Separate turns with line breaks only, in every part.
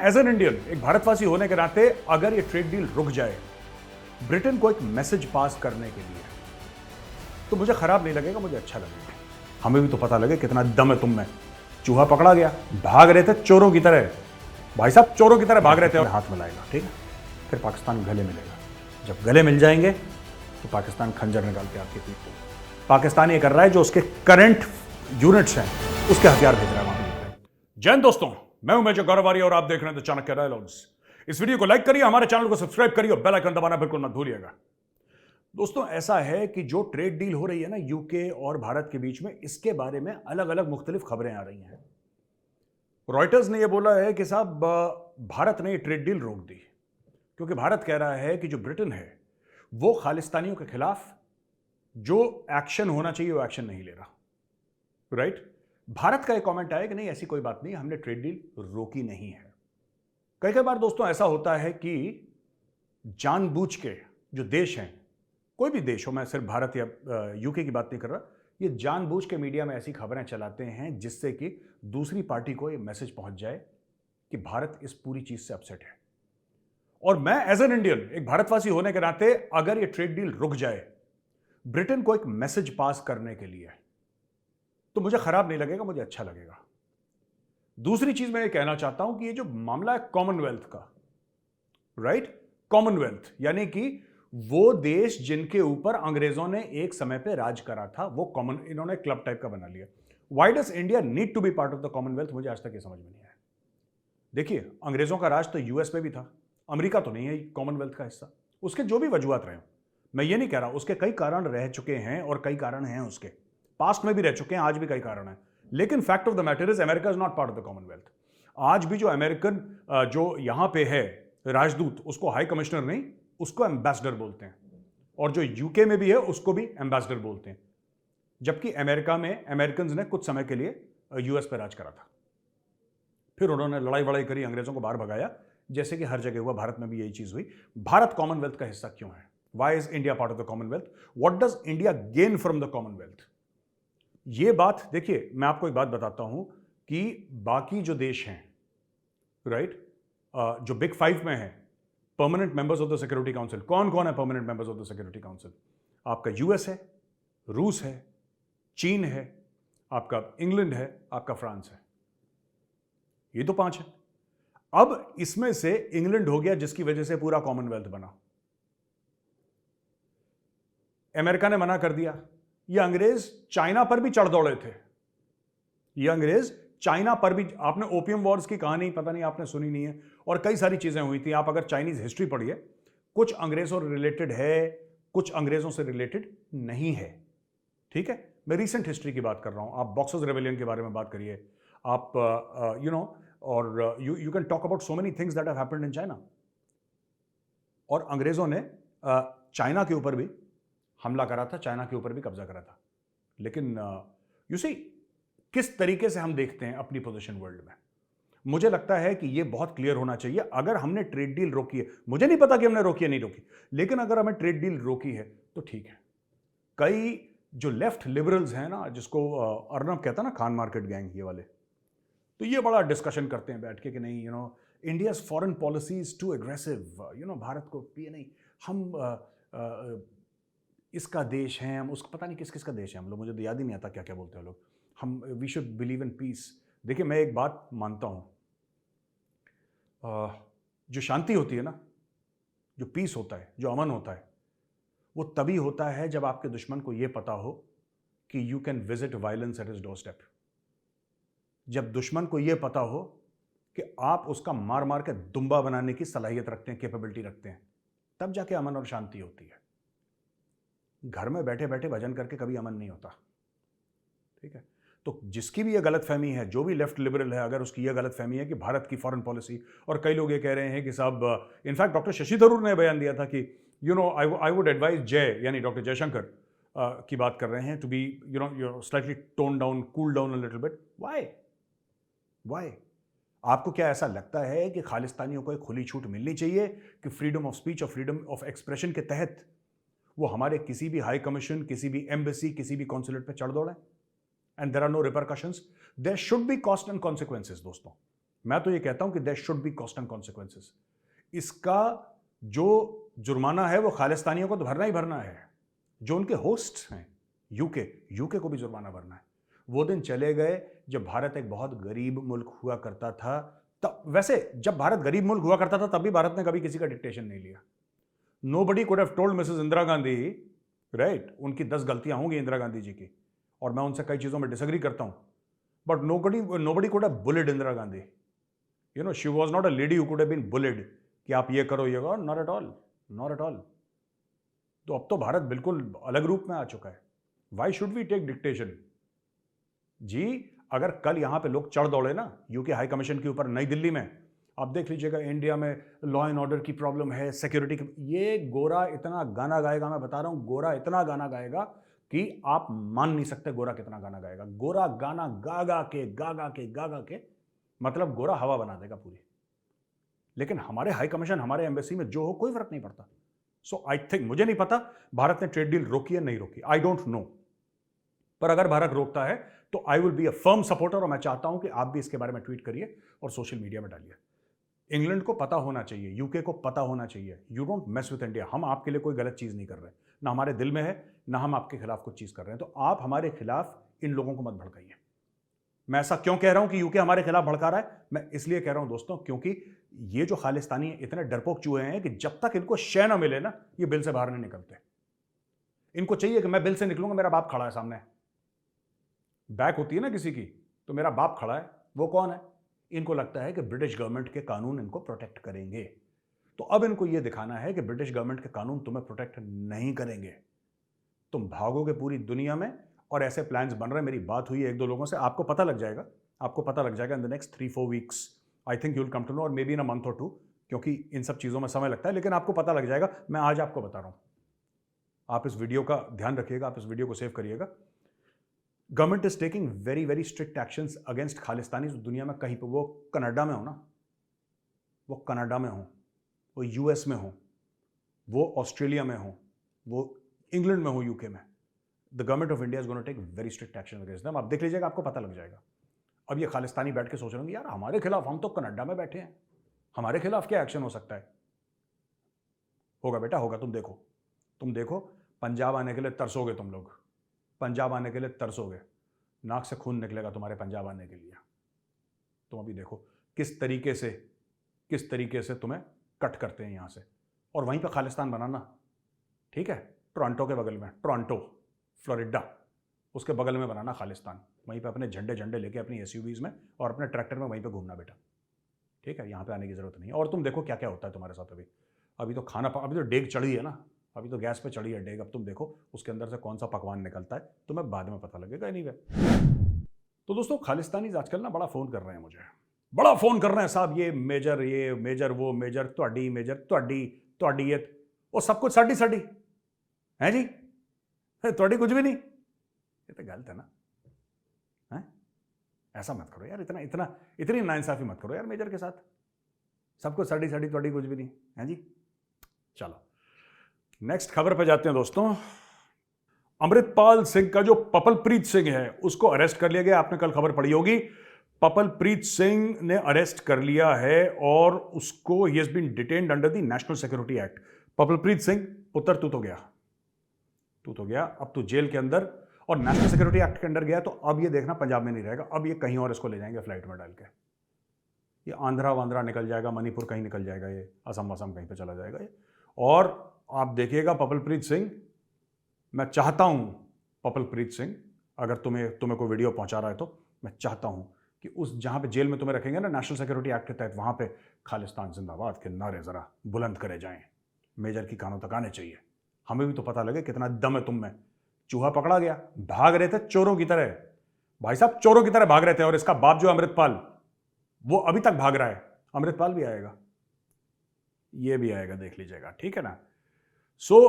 As an Indian, एक भारतवासी होने के नाते, अगर ये ट्रेड डील रुक जाए ब्रिटेन को एक मैसेज पास करने के लिए, तो मुझे खराब नहीं लगेगा, मुझे अच्छा लगेगा। हमें भी तो पता लगे कितना दम है तुम में। चूहा पकड़ा गया, भाग रहे थे चोरों की तरह, भाई साहब चोरों की तरह भाग रहे थे, और हाथ मिलाएगा, ठीक है, फिर पाकिस्तान गले मिलेगा। जब गले मिल जाएंगे तो पाकिस्तान खंजर निकाल के आपके पीठ पे। पाकिस्तान ये कर रहा है जो उसके करंट यूनिट्स हैं उसके हथियार भेज रहा है वहां। जय हिंद दोस्तों, मैं हूं मेजर गौरवारी और आप देख रहे हैं द चाणक्य डायलॉग्स। इस वीडियो को लाइक करिए, हमारे चैनल को सब्सक्राइब करिए और बेल आइकन दबाना बिल्कुल मत भूलिएगा। दोस्तों, ऐसा है कि जो ट्रेड डील हो रही है ना यूके और भारत के बीच में, इसके बारे में अलग अलग मुख्तलिफ खबरें आ रही हैं। रॉयटर्स ने यह बोला है कि साहब भारत ने ये ट्रेड डील रोक दी क्योंकि भारत कह रहा है कि जो ब्रिटेन है वो खालिस्तानियों के खिलाफ जो एक्शन होना चाहिए वो एक्शन नहीं ले रहा। राइट? भारत का एक कमेंट आया कि नहीं, ऐसी कोई बात नहीं, हमने ट्रेड डील रोकी नहीं है। कई कई बार दोस्तों ऐसा होता है कि जानबूझ के जो देश हैं, कोई भी देश हो, मैं सिर्फ भारत या यूके की बात नहीं कर रहा, ये जानबूझ के मीडिया में ऐसी खबरें चलाते हैं जिससे कि दूसरी पार्टी को ये मैसेज पहुंच जाए कि भारत इस पूरी चीज से अपसेट है। और मैं एज एन इंडियन, एक भारतवासी होने के नाते, अगर ये ट्रेड डील रुक जाए ब्रिटेन को एक मैसेज पास करने के लिए, तो मुझे खराब नहीं लगेगा, मुझे अच्छा लगेगा। दूसरी चीज मैं ये कहना चाहता हूं कि ये जो मामला है कॉमनवेल्थ का, राइट, कॉमनवेल्थ यानी कि वो देश जिनके ऊपर अंग्रेजों ने एक समय पे राज करा था, वो कॉमन, इन्होंने क्लब टाइप का बना लिया। Why does India need to be part of the Commonwealth? मुझे आज तक ये समझ में नहीं आया। देखिए, अंग्रेजों का राज तो यूएस में भी था, अमेरिका तो नहीं है कॉमनवेल्थ का हिस्सा। उसके जो भी वजूहत रहे, मैं ये नहीं कह रहा, उसके कई कारण रह चुके हैं और कई कारण हैं, उसके पास्ट में भी रह चुके हैं, आज भी कई कारण हैं। लेकिन fact of the matter is America is not part of the Commonwealth. आज भी जो अमेरिकन जो यहां पे है राजदूत, उसको हाई कमिश्नर नहीं, उसको एम्बेसडर बोलते हैं, और जो यूके में भी है उसको भी एम्बेसडर बोलते हैं। जबकि अमेरिका में अमेरिकन ने कुछ समय के लिए यूएस पर राज करा था, फिर उन्होंने लड़ाई वड़ाई करी, अंग्रेजों को बाहर भगाया, जैसे कि हर जगह हुआ। भारत में भी यही चीज हुई। भारत कॉमनवेल्थ का हिस्सा क्यों है? Why is India part of the Commonwealth? What does India gain from the Commonwealth? ये बात देखिए, मैं आपको एक बात बताता हूं कि बाकी जो देश हैं, राइट, जो बिग फाइव में है permanent members of the security council, कौन कौन है permanent members of the security council? आपका यूएस है, रूस है, चीन है, आपका इंग्लैंड है, आपका फ्रांस है। ये तो 5 है। अब इसमें से इंग्लैंड हो गया जिसकी वजह से पूरा कॉमनवेल्थ बना। अमेरिका ने मना कर दिया। ये अंग्रेज चाइना पर भी चढ़ दौड़े थे। ये अंग्रेज चाइना पर भी, आपने ओपियम वॉर्स की कहानी पता नहीं आपने सुनी नहीं है, और कई सारी चीजें हुई थी। आप अगर चाइनीज हिस्ट्री पढ़िए, कुछ अंग्रेजों से रिलेटेड है, कुछ अंग्रेजों से रिलेटेड नहीं है। ठीक है, मैं रीसेंट हिस्ट्री की बात कर रहा हूं। आप बॉक्सर्स रेबेलियन के बारे में बात करिए, आप यू नो, और you can talk about so many things that have happened in China. और अंग्रेजों ने चाइना के ऊपर भी हमला करा था, चाइना के ऊपर भी कब्जा करा था। लेकिन यू सी किस तरीके से हम देखते हैं अपनी पोजीशन वर्ल्ड में, मुझे लगता है कि यह बहुत क्लियर होना चाहिए। अगर हमने ट्रेड डील रोकी है, मुझे नहीं पता कि हमने रोकी है नहीं रोकी, लेकिन अगर हमें ट्रेड डील रोकी है तो ठीक है। कई जो लेफ्ट लिबरल्स हैं ना, जिसको अर्नब कहता है ना, खान मार्केट गैंग, ये वाले, तो ये बड़ा डिस्कशन करते हैं बैठ के कि नहीं, you know, India's foreign policy is too aggressive, you know, Bharat को ये नहीं, हम इसका देश है, हम उसका पता नहीं किस किस का देश है हम लोग, मुझे तो याद ही नहीं आता क्या क्या बोलते हैं लोग, हम we should believe in peace. देखिए, मैं एक बात मानता हूं, जो शांति होती है ना, जो पीस होता है, जो अमन होता है, वो तभी होता है जब आपके दुश्मन को यह पता हो कि you can visit violence at his door step. जब दुश्मन को यह पता हो कि आप उसका मार मार के दुम्बा बनाने की सलाहियत रखते हैं, कैपेबिलिटी रखते हैं, तब जाके अमन और शांति होती है। घर में बैठे बैठे भजन करके कभी अमन नहीं होता। ठीक है, तो जिसकी भी यह गलतफहमी है, जो भी लेफ्ट लिबरल है, अगर उसकी यह गलतफहमी है कि भारत की फॉरेन पॉलिसी, और कई लोग ये कह रहे हैं कि साहब, इनफैक्ट डॉक्टर शशि थरूर ने बयान दिया था कि you know, I would advise Jai, यानी डॉक्टर जयशंकर की बात कर रहे हैं, to be you know slightly tone down, cool down a little bit. Why? आपको क्या ऐसा लगता है कि खालिस्तानियों को एक खुली छूट मिलनी चाहिए कि फ्रीडम ऑफ स्पीच और फ्रीडम ऑफ एक्सप्रेशन के तहत वो हमारे किसी भी हाई कमीशन, किसी भी एम्बेसी, किसी भी कॉन्सुलेट पे चढ़ दौड़े, and there are no repercussions? There should be cost and consequences दोस्तों। मैं तो ये कहता हूं कि there should be cost and consequences. इसका जो जुर्माना है वो खालिस्तानियों को तो भरना ही भरना है, जो उनके होस्ट हैं यूके को भी जुर्माना भरना है। वो दिन चले गए जब भारत एक बहुत गरीब मुल्क हुआ करता था। तब वैसे जब भारत गरीब मुल्क हुआ करता था तब भी भारत ने कभी किसी का डिक्टेशन नहीं लिया। Nobody could have told Mrs Indira Gandhi, right, उनकी 10 गलतियां होंगी इंदिरा गांधी जी की, और मैं उनसे कई चीजों में डिसएग्री करता हूं, but nobody could have bullied Indira Gandhi. You know, she was not a lady who could have been bullied कि आप ये करो ये करो, not at all, not at all. तो अब तो भारत बिल्कुल अलग रूप में आ चुका है। Why should we take dictation जी? अगर कल यहां पे लोग चढ़ दौड़े ना यूके हाई कमीशन के ऊपर नई दिल्ली में, आप देख लीजिएगा इंडिया में लॉ एंड ऑर्डर की प्रॉब्लम है, सिक्योरिटी की, ये गोरा इतना गाना गाएगा, मैं बता रहा हूं, गोरा इतना गाना गाएगा कि आप मान नहीं सकते गोरा कितना गाना गाएगा। गोरा गाना गा गा के मतलब गोरा हवा बना देगा पूरी। लेकिन हमारे हाई कमीशन, हमारे एम्बेसी में जो हो कोई फर्क नहीं पड़ता। सो आई थिंक, मुझे नहीं पता भारत ने ट्रेड डील रोकी है नहीं रोकी, आई डोंट नो, पर अगर भारत रोकता है तो I will be a firm supporter, और मैं चाहता हूं कि आप भी इसके बारे में ट्वीट करिए और सोशल मीडिया में डालिए। इंग्लैंड को पता होना चाहिए, यूके को पता होना चाहिए, you don't mess with India. हम आपके लिए कोई गलत चीज नहीं कर रहे, ना हमारे दिल में है, ना हम आपके खिलाफ कुछ चीज कर रहे हैं, तो आप हमारे खिलाफ इन लोगों को मत भड़काइए। मैं ऐसा क्यों कह रहा हूं कि यूके हमारे खिलाफ भड़का रहा है? मैं इसलिए कह रहा हूं दोस्तों, क्योंकि ये जो खालिस्तानी इतने डरपोक चूहे हैं कि जब तक इनको शय ना मिले ना, ये बिल से बाहर नहीं निकलते। इनको चाहिए कि मैं बिल से निकलूंगा, मेरा बाप खड़ा है सामने। बैक होती है ना किसी की, तो मेरा बाप खड़ा है, वो कौन है? इनको लगता है कि ब्रिटिश गवर्नमेंट के कानून इनको प्रोटेक्ट करेंगे। तो अब इनको यह दिखाना है कि ब्रिटिश गवर्नमेंट के कानून तुम्हें प्रोटेक्ट नहीं करेंगे, तुम भागोगे पूरी दुनिया में। और ऐसे प्लान्स बन रहे हैं। मेरी बात हुई है एक दो लोगों से, आपको पता लग जाएगा in the next 3-4 weeks. I think you will come to know, और may be in a month और 2, क्योंकि इन सब चीज़ों में समय लगता है, लेकिन आपको पता लग जाएगा। मैं आज आपको बता रहा हूं, आप इस वीडियो का ध्यान रखिएगा, आप इस वीडियो को सेव करिएगा। Government is taking very very strict actions against Khalistani दुनिया में कहीं पर, वो कनाडा में हो ना, वो कनाडा में हो, वो यूएस में हो, वो ऑस्ट्रेलिया में हो, वो इंग्लैंड में हो, यूके में, the government of India is gonna take very strict action against them. आप देख लीजिएगा, आपको पता लग जाएगा। अब ये खालिस्तानी बैठ के सोच रहे होंगे, यार हमारे खिलाफ, हम तो कनाडा में बैठे हैं, हमारे खिलाफ क्या एक्शन हो सकता है? होगा बेटा, होगा, तुम देखो, पंजाब आने के लिए तरसोगे तुम लोग, पंजाब आने के लिए तरसोगे, नाक से खून निकलेगा तुम्हारे पंजाब आने के लिए। तुम अभी देखो किस तरीके से तुम्हें कट करते हैं यहां से, और वहीं पे खालिस्तान बनाना, ठीक है, टोरंटो के बगल में, टोरंटो फ्लोरिडा, उसके बगल में बनाना खालिस्तान, वहीं पे अपने झंडे लेके अपनी एसयूवीज में और अपने ट्रैक्टर में वहीं पे घूमना बेटा, ठीक है, यहाँ पे आने की जरूरत नहीं। और तुम देखो क्या क्या होता है तुम्हारे साथ। अभी तो अभी तो डेग चढ़ी है ना, अभी तो गैस पे चढ़ी है डेग, अब तुम देखो उसके अंदर से कौन सा पकवान निकलता है, तुम्हें बाद में पता लगेगा। एनीवे, तो दोस्तों खालिस्तानी आजकल ना बड़ा फोन कर रहे हैं मुझे, बड़ा फोन कर रहे हैं साहब, ये मेजर वो मेजर, ਤੁਹਾਡੀ ये, वो सब कुछ साडी है जी, थोड़ी कुछ भी नहीं। ये तो गलत है ना, है? ऐसा मत करो यार, इतनी नाइंसाफी मत करो यार मेजर के साथ। सबको साड़ी थोड़ी कुछ भी नहीं है जी। चलो नेक्स्ट खबर पे जाते हैं दोस्तों। अमृतपाल सिंह का जो पपलप्रीत सिंह है उसको अरेस्ट कर लिया गया। आपने कल खबर पढ़ी होगी, पपलप्रीत सिंह ने अरेस्ट कर लिया है और उसको ही has been detained under the national security act. Papalpreet Singh पुत्र तू तो गया, अब तू जेल के अंदर, और नेशनल सिक्योरिटी एक्ट के अंदर गया तो अब ये देखना पंजाब में नहीं रहेगा, अब ये कहीं और इसको ले जाएंगे फ्लाइट में डाल के, ये आंध्रा वांध्रा निकल जाएगा, मणिपुर कहीं निकल जाएगा, ये असम कहीं पे चला जाएगा ये। और आप देखिएगा पपलप्रीत सिंह, मैं चाहता हूं पपलप्रीत सिंह, अगर तुम्हें कोई वीडियो पहुंचा रहा है तो मैं चाहता हूं कि उस जहां पे जेल में तुम्हें रखेंगे ना नेशनल सिक्योरिटी एक्ट के तहत, वहां पे खालिस्तान जिंदाबाद के नारे जरा बुलंद करे जाएं, मेजर की कानों तक आने चाहिए। हमें भी तो पता लगे कितना दम है तुम में। चूहा पकड़ा गया, भाग रहे थे चोरों की तरह, भाई साहब चोरों की तरह भाग रहे थे, और इसका बाप जो अमृतपाल, वो अभी तक भाग रहा है। अमृतपाल भी आएगा, ये भी आएगा, देख लीजिएगा, ठीक है ना। सो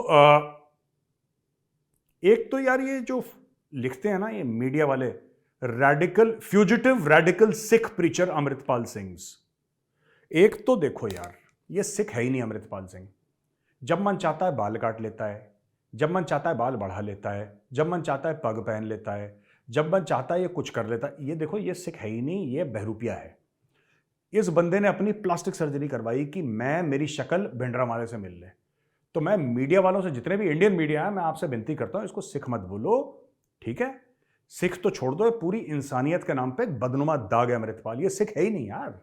एक तो यार ये जो लिखते हैं ना ये मीडिया वाले, fugitive radical Sikh preacher Amritpal Singh, एक तो देखो यार ये सिख है ही नहीं अमृतपाल सिंह। जब मन चाहता है बाल काट लेता है, जब मन चाहता है बाल बढ़ा लेता है, जब मन चाहता है पग पहन लेता है, जब मन चाहता है ये कुछ कर लेता है। ये देखो ये सिख है ही नहीं, ये बहरूपिया है। इस बंदे ने अपनी प्लास्टिक सर्जरी करवाई कि मेरी शक्ल भिंडरावाले से मिल ले। तो मैं मीडिया वालों से, जितने भी इंडियन मीडिया है, मैं आपसे विनती करता हूं, इसको सिख मत बोलो, ठीक है? सिख तो छोड़ दो, ये पूरी इंसानियत के नाम पे एक बदनुमा दाग है अमृतपाल। ये सिख है ही नहीं यार।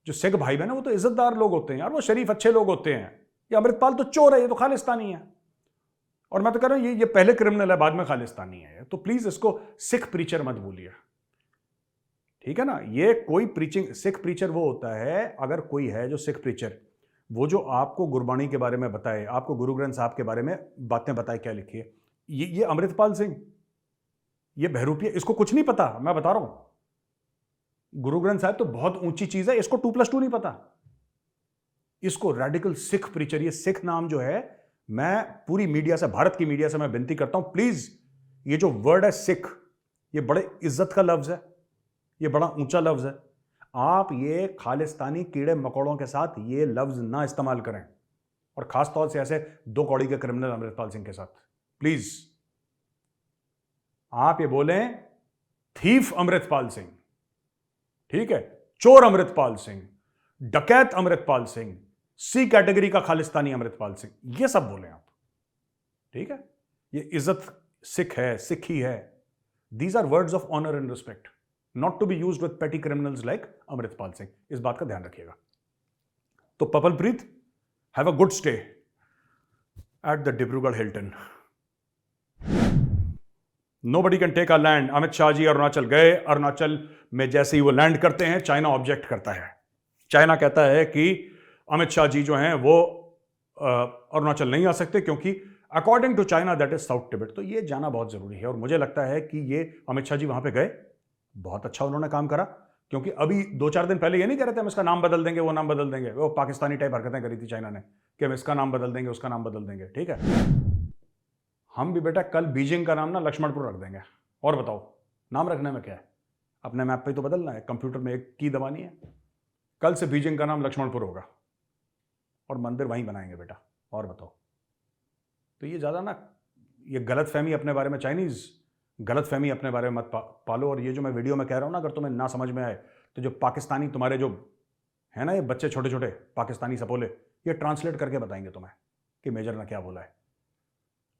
जो सिख भाई बहन है वो तो इज्जतदार लोग होते हैं यार, वो शरीफ अच्छे लोग होते हैं। ये अमृतपाल तो चोर है, ये तो खालिस्तानी है। और मैं तो कह रहा हूं ये पहले क्रिमिनल है, बाद में खालिस्तानी है। तो प्लीज इसको सिख प्रीचर मत बोलिए, ठीक है ना? ये कोई प्रीचिंग, सिख प्रीचर वो होता है, अगर कोई है जो सिख प्रीचर, वो जो आपको गुरबाणी के बारे में बताए, आपको गुरु ग्रंथ साहब के बारे में बातें बताए, क्या लिखी है। ये अमृतपाल सिंह, ये बहरूपिया, इसको कुछ नहीं पता। मैं बता रहा हूं, गुरु ग्रंथ साहब तो बहुत ऊंची चीज है, इसको 2+2 नहीं पता। इसको रेडिकल सिख प्रीचर, ये सिख नाम जो है, मैं पूरी मीडिया से, भारत की मीडिया से मैं विनती करता हूं, प्लीज ये जो वर्ड है सिख, ये बड़े इज्जत का लफ्ज है, ये बड़ा ऊंचा लफ्ज है। आप ये खालिस्तानी कीड़े मकोड़ों के साथ ये लफ्ज ना इस्तेमाल करें, और खास तौर से ऐसे 2 कौड़ी के क्रिमिनल अमृतपाल सिंह के साथ। प्लीज आप ये बोलें थीफ अमृतपाल सिंह, ठीक है? चोर अमृतपाल सिंह, डकैत अमृतपाल सिंह, सी कैटेगरी का खालिस्तानी अमृतपाल सिंह, ये सब बोलें आप, ठीक है? ये इज्जत सिख है, सिखी है। These are words of honour and respect, not to be used with petty criminals like Amritpal Singh. इस बात का ध्यान रखिएगा। तो Papalpreet, have a good stay at the Dibrugarh Hilton. Nobody can take our land. Amit Shah ji Arunachal गए। अरुणाचल में जैसे ही वो लैंड करते हैं, चाइना ऑब्जेक्ट करता है। चाइना कहता है कि अमित शाह जी जो हैं वो अरुणाचल नहीं आ सकते, क्योंकि according to China that is South Tibet. तो ये जाना बहुत जरूरी है, और मुझे लगता है कि ये अमित शाह जी वहां पे गए, बहुत अच्छा उन्होंने काम करा। क्योंकि अभी 2-4 दिन पहले ये नहीं कह रहे थे हम इसका नाम बदल देंगे, वो नाम बदल देंगे। वो पाकिस्तानी टाइप हरकतें करी थी चाइना ने कि हम इसका नाम बदल देंगे, उसका नाम बदल देंगे, ठीक है? हम भी बेटा कल बीजिंग का नाम ना लक्ष्मणपुर रख देंगे। और बताओ नाम रखने में क्या है? अपने मैप पे तो बदलना है, कंप्यूटर में एक की दबानी है। कल से बीजिंग का नाम लक्ष्मणपुर होगा, और मंदिर वहीं बनाएंगे बेटा। और बताओ, तो ये ज़्यादा ना, ये गलतफहमी अपने बारे में, चाइनीज़ गलतफहमी अपने बारे में मत पालो। और ये जो मैं वीडियो में कह रहा हूँ ना, अगर तुम्हें ना समझ में आए तो जो पाकिस्तानी तुम्हारे जो है ना, ये बच्चे छोटे छोटे पाकिस्तानी सपोले, ये ट्रांसलेट करके बताएंगे तुम्हें कि मेजर ने क्या बोला है।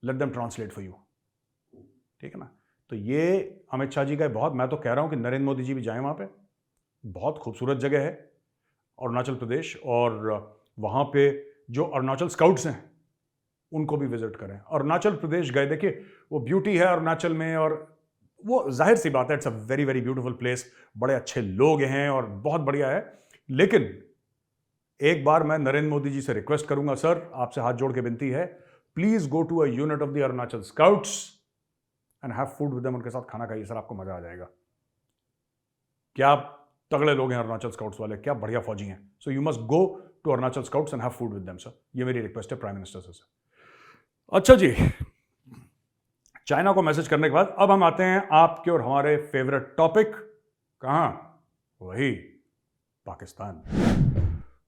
Let them translate for you, ठीक है ना? तो ये अमित शाह जी का बहुत, मैं तो कह रहा हूँ कि नरेंद्र मोदी जी भी जाएं वहाँ पे। बहुत खूबसूरत जगह है अरुणाचल प्रदेश, और वहाँ पे जो अरुणाचल स्काउट्स हैं उनको भी विजिट करें। अरुणाचल प्रदेश गए, देखिए वो ब्यूटी है अरुणाचल में, और वो जाहिर सी बात है, it's a very very beautiful place, बड़े अच्छे लोग हैं और बहुत बढ़िया है। लेकिन एक बार मैं नरेंद्र मोदी जी से रिक्वेस्ट करूंगा, सर आपसे हाथ जोड़ के विनती है, please go to a unit of the Arunachal scouts and have food with them. उनके साथ खाना खाइए सर, आपको मजा आ जाएगा। क्या तगड़े लोग हैं अरुणाचल स्काउट्स वाले, क्या बढ़िया फौजी हैं। So you must go to Arunachal scouts and have food with them sir. ये मेरी रिक्वेस्ट है प्राइम मिनिस्टर से। अच्छा जी, चाइना को मैसेज करने के बाद अब हम आते हैं आपके और हमारे फेवरेट टॉपिक। कहां? वही पाकिस्तान।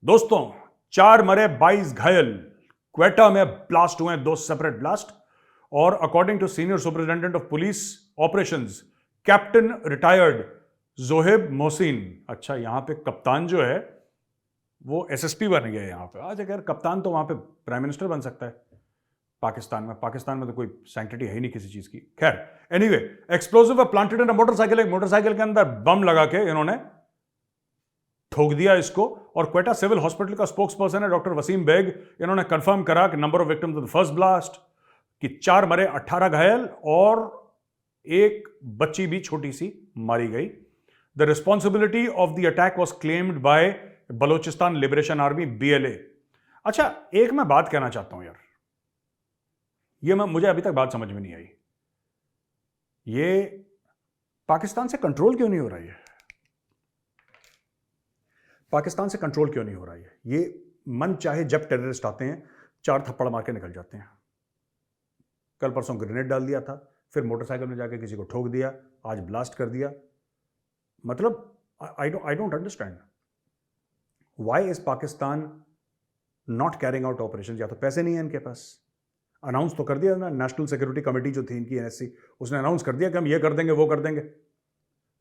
दोस्तों, 4 मरे 22 घायल। क्वेटा में ब्लास्ट हुए 2 सेपरेट ब्लास्ट, और according to senior superintendent of police operations captain retired Zoheb Mohsin. अच्छा, यहां पे कप्तान जो है वो एसएसपी बन गए यहां पे। आज अगर कप्तान तो वहां पे प्राइम मिनिस्टर बन सकता है पाकिस्तान में तो कोई सैंक्टिटी है ही नहीं किसी चीज की। खैर, anyway, explosive planted in motorcycle. एक मोटरसाइकिल के अंदर बम लगा के इन्होंने ठोक दिया इसको। और क्वेटा सिविल हॉस्पिटल का स्पोक्स पर्सन है डॉक्टर वसीम बेग, इन्होंने कंफर्म करा कि number of victims of the first blast कि 4 मरे 18 घायल, और एक बच्ची भी छोटी सी मारी गई। The responsibility of the attack was claimed by Balochistan liberation army, BLA। अच्छा, एक मैं बात कहना चाहता हूं यार, ये मुझे अभी तक बात समझ में नहीं आई। ये पाकिस्तान से कंट्रोल क्यों नहीं हो रही है? पाकिस्तान से कंट्रोल क्यों नहीं हो रहा है? ये मन चाहे जब टेररिस्ट आते हैं 4 थप्पड़ मार के निकल जाते हैं। कल परसों ग्रेनेड डाल दिया था, फिर मोटरसाइकिल में जाके किसी को ठोक दिया, आज ब्लास्ट कर दिया। मतलब I don't understand why is Pakistan not carrying out operation. या तो पैसे नहीं है इनके पास। अनाउंस तो कर दिया ना, नेशनल सिक्योरिटी कमेटी जो थी इनकी NSC, उसने अनाउंस कर दिया कि हम ये कर देंगे वो कर देंगे,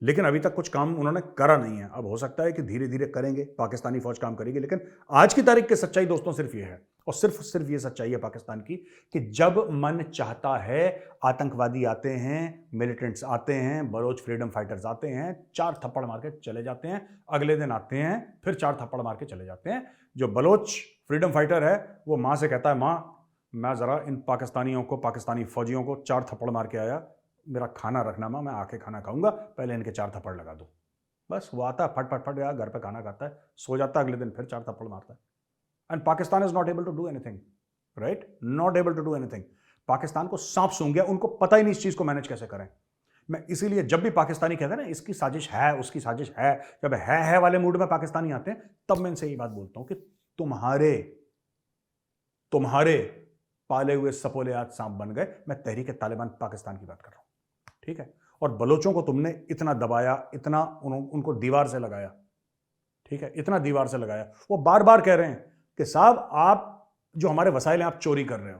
लेकिन अभी तक कुछ काम उन्होंने करा नहीं है। अब हो सकता है कि धीरे धीरे करेंगे, पाकिस्तानी फौज काम करेगी, लेकिन आज की तारीख की सच्चाई दोस्तों सिर्फ ये है, और सिर्फ ये सच्चाई है पाकिस्तान की, कि जब मन चाहता है आतंकवादी आते हैं, मिलिटेंट्स आते हैं, बलोच फ्रीडम फाइटर्स आते हैं, 4 थप्पड़ मार के चले जाते हैं, अगले दिन आते हैं फिर 4 थप्पड़ मार के चले जाते हैं। जो बलोच फ्रीडम फाइटर है वो माँ से कहता है, माँ मैं ज़रा इन पाकिस्तानियों को, पाकिस्तानी फौजियों को 4 थप्पड़ मार के आया, मेरा खाना रखना माँ, मैं आके खाना खाऊंगा, पहले इनके 4 थप्पड़ लगा दो। बस वो आता है, फट फट फट गया, घर पे खाना खाता है, सो जाता है, अगले दिन फिर 4 थप्पड़ मारता है। And Pakistan is not able to do anything, right, not able to do anything. Pakistan को सांप सूंघ गया, उनको पता ही नहीं इस चीज को मैनेज कैसे करें। मैं इसीलिए जब भी पाकिस्तानी कहते हैं ना इसकी साजिश है, उसकी साजिश है, जब है वाले मूड में पाकिस्तानी आते हैं, तब मैं इनसे यही बात बोलता हूं कि तुम्हारे पाले हुए सपोले आज सांप बन गए। मैं तहरीक तालिबान पाकिस्तान की बात कर रहा हूं, ठीक है। और बलोचों को तुमने इतना दबाया, इतना उनको दीवार से लगाया, ठीक है, इतना दीवार से लगाया। वो बार बार कह रहे हैं कि साहब आप जो हमारे वसाइल हैं आप चोरी कर रहे हो,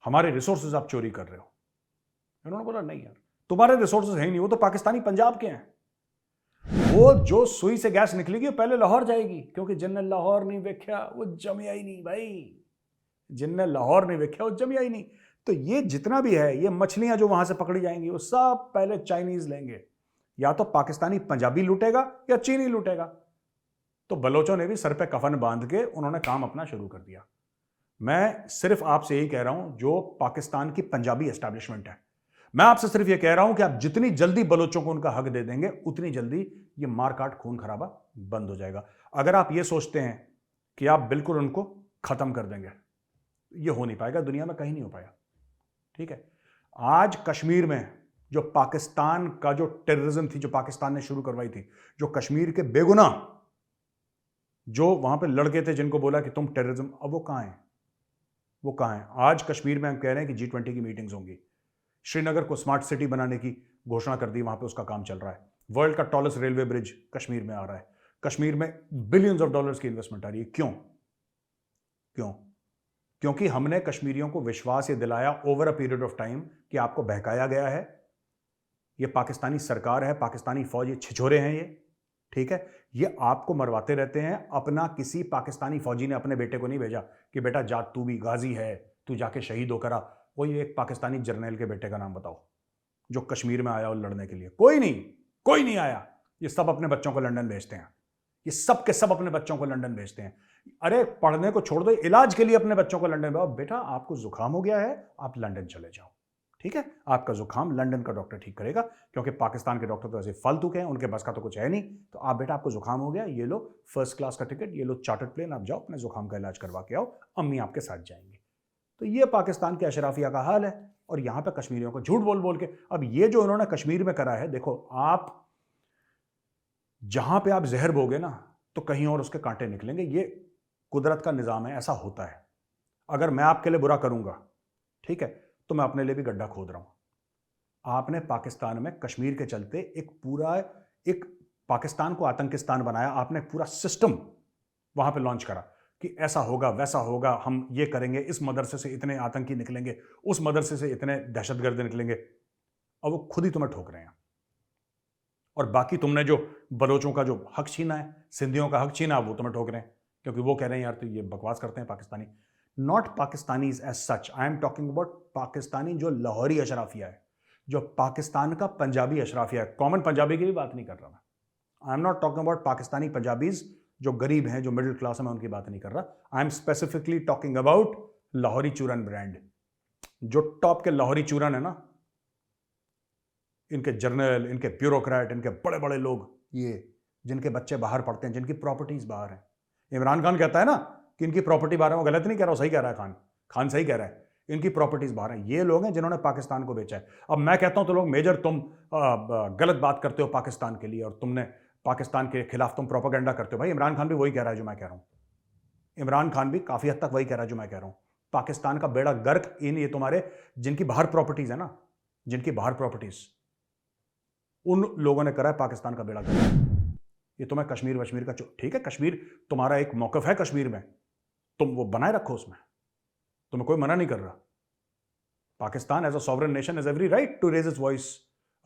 हमारे रिसोर्सेज आप चोरी कर रहे हो। उन्होंने बोला नहीं यार, तुम्हारे रिसोर्सेज है ही नहीं, वो तो पाकिस्तानी पंजाब के हैं। वो जो सुई से गैस निकलेगी पहले लाहौर जाएगी, क्योंकि जिनने लाहौर नहीं वेख्या वो जमिया ही नहीं भाई, जिनने लाहौर नहीं वेख्या वो जमिया ही नहीं। तो ये जितना भी है, ये मछलियां जो वहां से पकड़ी जाएंगी वो सब पहले चाइनीज लेंगे, या तो पाकिस्तानी पंजाबी लूटेगा या चीनी लूटेगा। तो बलोचों ने भी सर पे कफन बांध के उन्होंने काम अपना शुरू कर दिया। मैं सिर्फ आपसे यही कह रहा हूं, जो पाकिस्तान की पंजाबी एस्टैब्लिशमेंट है, मैं आपसे सिर्फ ये कह रहा हूं कि आप जितनी जल्दी बलोचों को उनका हक दे देंगे, उतनी जल्दी ये मारकाट खून खराबा बंद हो जाएगा। अगर आप ये सोचते हैं कि आप बिल्कुल उनको खत्म कर देंगे, ये हो नहीं पाएगा, दुनिया में कहीं नहीं हो पाया, ठीक है। आज कश्मीर में जो पाकिस्तान का जो टेररिज्म थी, जो पाकिस्तान ने शुरू करवाई थी, जो कश्मीर के बेगुनाह जो वहां पे लड़के थे जिनको बोला कि तुम टेररिज्म, अब वो कहां हैं, वो कहां हैं? आज कश्मीर में हम कह रहे हैं कि G20 की मीटिंग्स होंगी, श्रीनगर को स्मार्ट सिटी बनाने की घोषणा कर दी, वहां पे उसका काम चल रहा है। वर्ल्ड का टॉलेस्ट रेलवे ब्रिज कश्मीर में आ रहा है, कश्मीर में बिलियंस ऑफ डॉलर्स की इन्वेस्टमेंट आ रही है। क्यों? क्योंकि हमने कश्मीरियों को विश्वास ये दिलाया over a period of time कि आपको बहकाया गया है, ये पाकिस्तानी सरकार है, पाकिस्तानी फौज, ये छिछोरे हैं ये, ठीक है, ये आपको मरवाते रहते हैं। अपना किसी पाकिस्तानी फौजी ने अपने बेटे को नहीं भेजा कि बेटा जा, तू भी गाजी है, तू जाके शहीद होकर आ। कोई एक पाकिस्तानी जर्नैल के बेटे का नाम बताओ जो कश्मीर में आया और लड़ने के लिए? कोई नहीं आया। ये सब अपने बच्चों को लंदन भेजते हैं, ये सब के सब अपने बच्चों को लंदन भेजते हैं। अरे पढ़ने को छोड़ दो, इलाज के लिए अपने बच्चों को लंदन भेजो। बेटा आपको जुकाम हो गया है, आप लंदन चले जाओ, ठीक है, आपका जुकाम लंदन का डॉक्टर ठीक करेगा, क्योंकि पाकिस्तान के डॉक्टर तो ऐसे फालतू के हैं, उनके बस का तो कुछ है नहीं। तो आप बेटा आपको जुकाम हो गया, ये लो फर्स्ट क्लास का टिकट, ये लो चार्टर्ड प्लेन, आप जाओ अपने जुकाम का इलाज करवा के आओ, अम्मी आपके साथ जाएंगी। तो ये पाकिस्तान के अशराफिया का हाल है। और यहां पर कश्मीरियों को झूठ बोल बोल के, अब ये जो उन्होंने कश्मीर में करा है, देखो आप जहां पे आप जहर बोगे ना तो कहीं और उसके कांटे निकलेंगे। ये कुदरत का निजाम है, ऐसा होता है। अगर मैं आपके लिए बुरा करूंगा, ठीक है, तो मैं अपने लिए भी गड्ढा खोद रहा हूं। आपने पाकिस्तान में कश्मीर के चलते एक पाकिस्तान को आतंकिस्तान बनाया, आपने पूरा सिस्टम वहां पे लॉन्च करा कि ऐसा होगा वैसा होगा, हम ये करेंगे, इस मदरसे से इतने आतंकी निकलेंगे, उस मदरसे से इतने दहशतगर्द निकलेंगे। अब वो खुद ही तुम्हें ठोक रहे हैं। और बाकी तुमने जो बलोचों का जो हक छीना है, सिंधियों का हक छीना, वो तुम्हें ठोक रहे हैं, क्योंकि वो कह रहे हैं यार तो ये बकवास करते हैं Pakistani. Not Pakistanis as such, I am talking about Pakistani जो लाहौरी अशराफिया है, जो पाकिस्तान का पंजाबी अशराफिया है। कॉमन पंजाबी की भी बात नहीं कर रहा मैं, I am not talking about Pakistani Punjabis जो गरीब हैं, जो मिडिल क्लास है, मैं उनकी बात नहीं कर रहा। I am specifically talking about Lahori चूरन ब्रांड। जो टॉप के लाहौरी चूरन है ना, इनके जर्नल, इनके ब्यूरोक्रेट, इनके बड़े बड़े लोग, ये जिनके बच्चे बाहर पढ़ते हैं, जिनकी प्रॉपर्टीज बाहर हैं। इमरान खान कहता है ना कि इनकी प्रॉपर्टी बाहर है, वो गलत नहीं कह रहा, सही कह रहा है, खान सही कह रहा है, इनकी प्रॉपर्टीज बाहर हैं। ये लोग हैं जिन्होंने पाकिस्तान को बेचा है। अब मैं कहता हूं तो लोग, मेजर तुम गलत बात करते हो पाकिस्तान के लिए, और तुमने पाकिस्तान के खिलाफ तुम प्रोपेगेंडा करते हो। भाई इमरान खान भी वही कह रहा है जो मैं कह रहा हूं, इमरान खान भी काफी हद तक वही कह रहा है जो मैं कह रहा हूं। पाकिस्तान का बेड़ा गर्क इन ये तुम्हारे जिनकी बाहर प्रॉपर्टीज है ना, जिनकी बाहर प्रॉपर्टीज, उन लोगों ने करा है पाकिस्तान का बेड़ा गर्क। ये तुम्हें कश्मीर वश्मीर का, ठीक है, कश्मीर तुम्हारा एक मौकफ है, कश्मीर में तुम वो बनाए रखो, उसमें तुम्हें कोई मना नहीं कर रहा। Pakistan as a sovereign nation has every right to raise its voice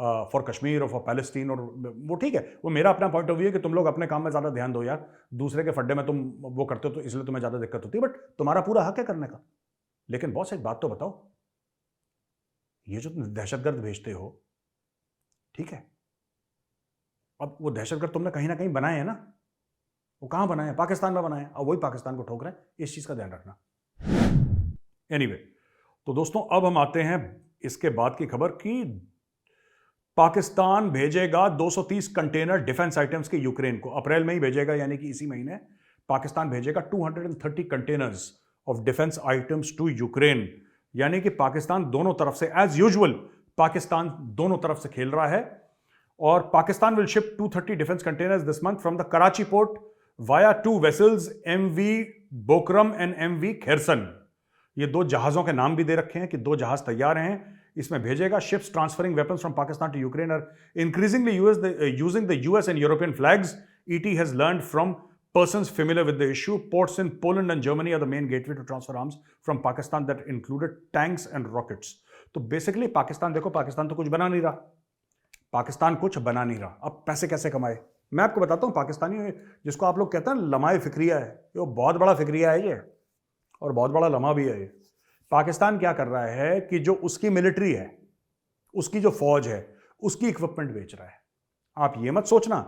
for Kashmir और फॉर पैलेस्टीन, और वो ठीक है, वो मेरा अपना पॉइंट ऑफ व्यू है कि तुम लोग अपने काम में ज़्यादा ध्यान दो यार, दूसरे के फड्डे में तुम वो करते हो तो इसलिए तुम्हें ज़्यादा दिक्कत होती है, बट तुम्हारा पूरा हक है करने का। लेकिन बॉस एक बात तो बताओ, ये जो तुम दहशतगर्द भेजते हो, ठीक है, अब वो दहशतगर्द तुमने कहीं ना कहीं बनाए हैं ना, वो कहां बनाए हैं? पाकिस्तान में बनाए हैं, और वही पाकिस्तान को ठोक रहे हैं, इस चीज का ध्यान रखना। एनीवे, तो दोस्तों अब हम आते हैं इसके बाद की खबर कि पाकिस्तान भेजेगा 230 कंटेनर डिफेंस आइटम्स के यूक्रेन को। अप्रैल में ही भेजेगा, यानी कि इसी महीने पाकिस्तान भेजेगा 230 containers of defence items to Ukraine. यानी कि पाकिस्तान दोनों तरफ से, एज यूजुअल पाकिस्तान दोनों तरफ से खेल रहा है। और Pakistan will ship 230 defence containers this month from the Karachi port via 2 vessels MV Bokaram and MV Kherson. ये 2 जहाजों के नाम भी दे रखे हैं कि 2 जहाज तैयार हैं, इसमें भेजेगा। Ships transferring weapons from Pakistan to Ukraine are increasingly using the US and European flags. ET has learned from persons familiar with the issue. Ports in Poland and Germany are the main gateway to transfer arms from Pakistan that included tanks and rockets. तो basically Pakistan, देखो पाकिस्तान तो कुछ बना नहीं रहा, पाकिस्तान कुछ बना नहीं रहा, अब पैसे कैसे कमाए? मैं आपको बताता हूं, पाकिस्तानी जिसको आप लोग कहते हैं लमाए फिक्रिया है, ये बहुत बड़ा फिक्रिया है ये, और बहुत बड़ा लम्हा भी है ये। पाकिस्तान क्या कर रहा है कि जो उसकी मिलिट्री है, उसकी जो फौज है, उसकी इक्विपमेंट बेच रहा है। आप ये मत सोचना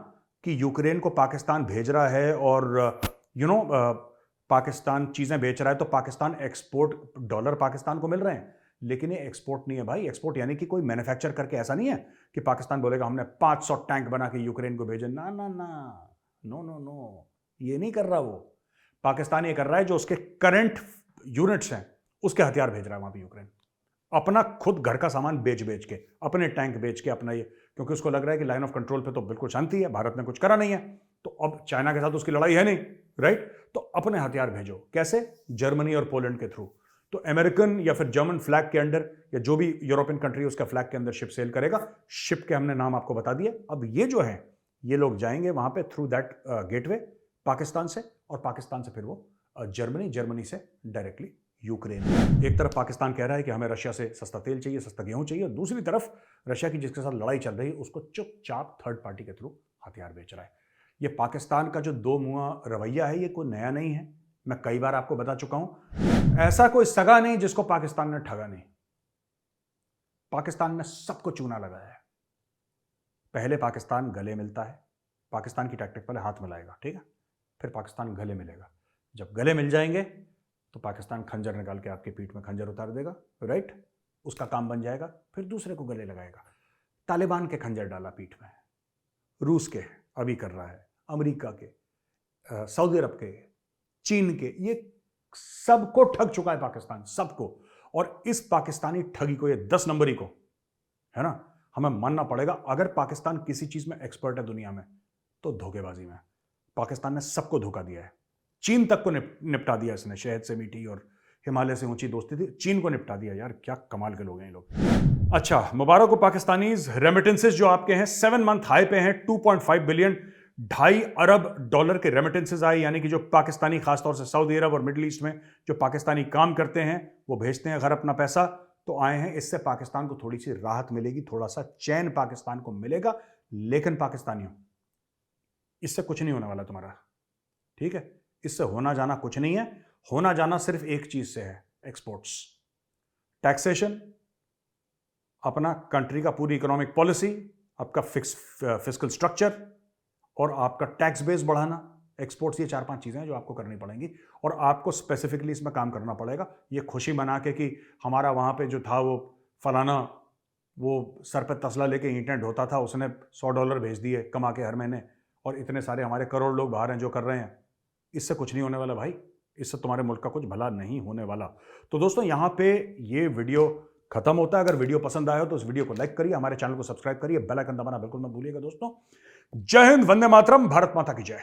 कि यूक्रेन को पाकिस्तान भेज रहा है और पाकिस्तान चीजें बेच रहा है तो पाकिस्तान एक्सपोर्ट, डॉलर पाकिस्तान को मिल रहे हैं, लेकिन ये एक्सपोर्ट नहीं है भाई। एक्सपोर्ट यानी कि कोई मैन्युफैक्चर करके, ऐसा नहीं है कि पाकिस्तान बोलेगा हमने 500 टैंक बना के यूक्रेन को भेजे। ना ना ना, नो नो नो, ये नहीं कर रहा वो। पाकिस्तान ये कर रहा है जो उसके करंट यूनिट्स हैं उसके हथियार भेज रहा है वहां पे यूक्रेन, अपना खुद घर का सामान बेच बेच के, अपने टैंक बेच के, अपना ये, क्योंकि उसको लग रहा है कि लाइन ऑफ कंट्रोल पे तो बिल्कुल शांति है, भारत ने कुछ करा नहीं है, तो अब चाइना के साथ उसकी लड़ाई है नहीं, राइट? तो अपने हथियार भेजो। कैसे? जर्मनी और पोलैंड के थ्रू। तो अमेरिकन या फिर जर्मन फ्लैग के अंडर, या जो भी यूरोपियन कंट्री उसका फ्लैग के अंदर शिप सेल करेगा। शिप के हमने नाम आपको बता दिए। अब ये जो है, ये लोग जाएंगे वहां पे थ्रू दैट गेटवे पाकिस्तान से, और पाकिस्तान से फिर वो जर्मनी, जर्मनी से डायरेक्टली यूक्रेन। एक तरफ पाकिस्तान कह रहा है कि हमें रशिया से सस्ता तेल चाहिए, सस्ता गेहूं चाहिए, और दूसरी तरफ रशिया की जिसके साथ लड़ाई चल रही है उसको चुपचाप थर्ड पार्टी के थ्रू हथियार बेच रहा है। ये पाकिस्तान का जो दो मुंहा रवैया है, ये कोई नया नहीं है, मैं कई बार आपको बता चुका हूं। ऐसा कोई सगा नहीं जिसको पाकिस्तान ने ठगा नहीं। पाकिस्तान ने सबको चूना लगाया है। पहले पाकिस्तान गले मिलता है, पाकिस्तान की टैक्टिक पहले हाथ मिलाएगा, ठीक है, फिर पाकिस्तान गले मिलेगा। जब गले मिल जाएंगे तो पाकिस्तान खंजर निकाल के आपकी पीठ में खंजर उतार देगा, राइट? उसका काम बन जाएगा, फिर दूसरे को गले लगाएगा। तालिबान के खंजर डाला पीठ में, रूस के अभी कर रहा है, अमेरिका के, सऊदी अरब के, चीन के, ये सबको ठग चुका है पाकिस्तान, सबको। और इस पाकिस्तानी ठगी को, ये 10 नंबरी को, है ना, हमें मानना पड़ेगा। अगर पाकिस्तान किसी चीज में एक्सपर्ट है दुनिया में तो धोखेबाजी में। पाकिस्तान ने सबको धोखा दिया है। चीन तक को निपटा दिया इसने। शहद से मीठी और हिमालय से ऊंची दोस्ती थी, चीन को निपटा दिया। यार क्या कमाल के लोग हैं ये लोग। अच्छा, मुबारक हो पाकिस्तानीज। रेमिटेंसेस जो आपके हैं 7 मंथ हाई पे हैं। 2.5 बिलियन, 2.5 अरब डॉलर के रेमिटेंसेस आए, यानी कि जो पाकिस्तानी, खासतौर से सऊदी अरब और मिडिल ईस्ट में जो पाकिस्तानी काम करते हैं वो भेजते हैं घर अपना पैसा, तो आए हैं। इससे पाकिस्तान को थोड़ी सी राहत मिलेगी, थोड़ा सा चैन पाकिस्तान को मिलेगा। लेकिन पाकिस्तानियों, इससे कुछ नहीं होने वाला तुम्हारा, ठीक है? इससे होना जाना कुछ नहीं है। होना जाना सिर्फ एक चीज से है, एक्सपोर्ट्स, टैक्सेशन, अपना कंट्री का पूरी इकोनॉमिक पॉलिसी, आपका फिस्कल स्ट्रक्चर और आपका टैक्स बेस बढ़ाना। एक्सपोर्ट्स, ये 4-5 चीजें हैं जो आपको करनी पड़ेंगी, और आपको स्पेसिफिकली इसमें काम करना पड़ेगा। ये खुशी मना के कि हमारा वहां पे जो था वो फलाना, वो सर पे तसला लेके ईंटें ढोता था, उसने $100 भेज दिए कमा के हर महीने, और इतने सारे हमारे करोड़ लोग बाहर हैं जो कर रहे हैं। इससे कुछ नहीं होने वाला भाई, इससे तुम्हारे मुल्क का कुछ भला नहीं होने वाला। तो दोस्तों, यहां पे ये वीडियो खत्म होता है। अगर वीडियो पसंद आया हो तो इस वीडियो को लाइक करिए, हमारे चैनल को सब्सक्राइब करिए, बेल आइकन दबाना बिल्कुल मत भूलिएगा दोस्तों। जय हिंद, वंदे मातरम, भारत माता की जय।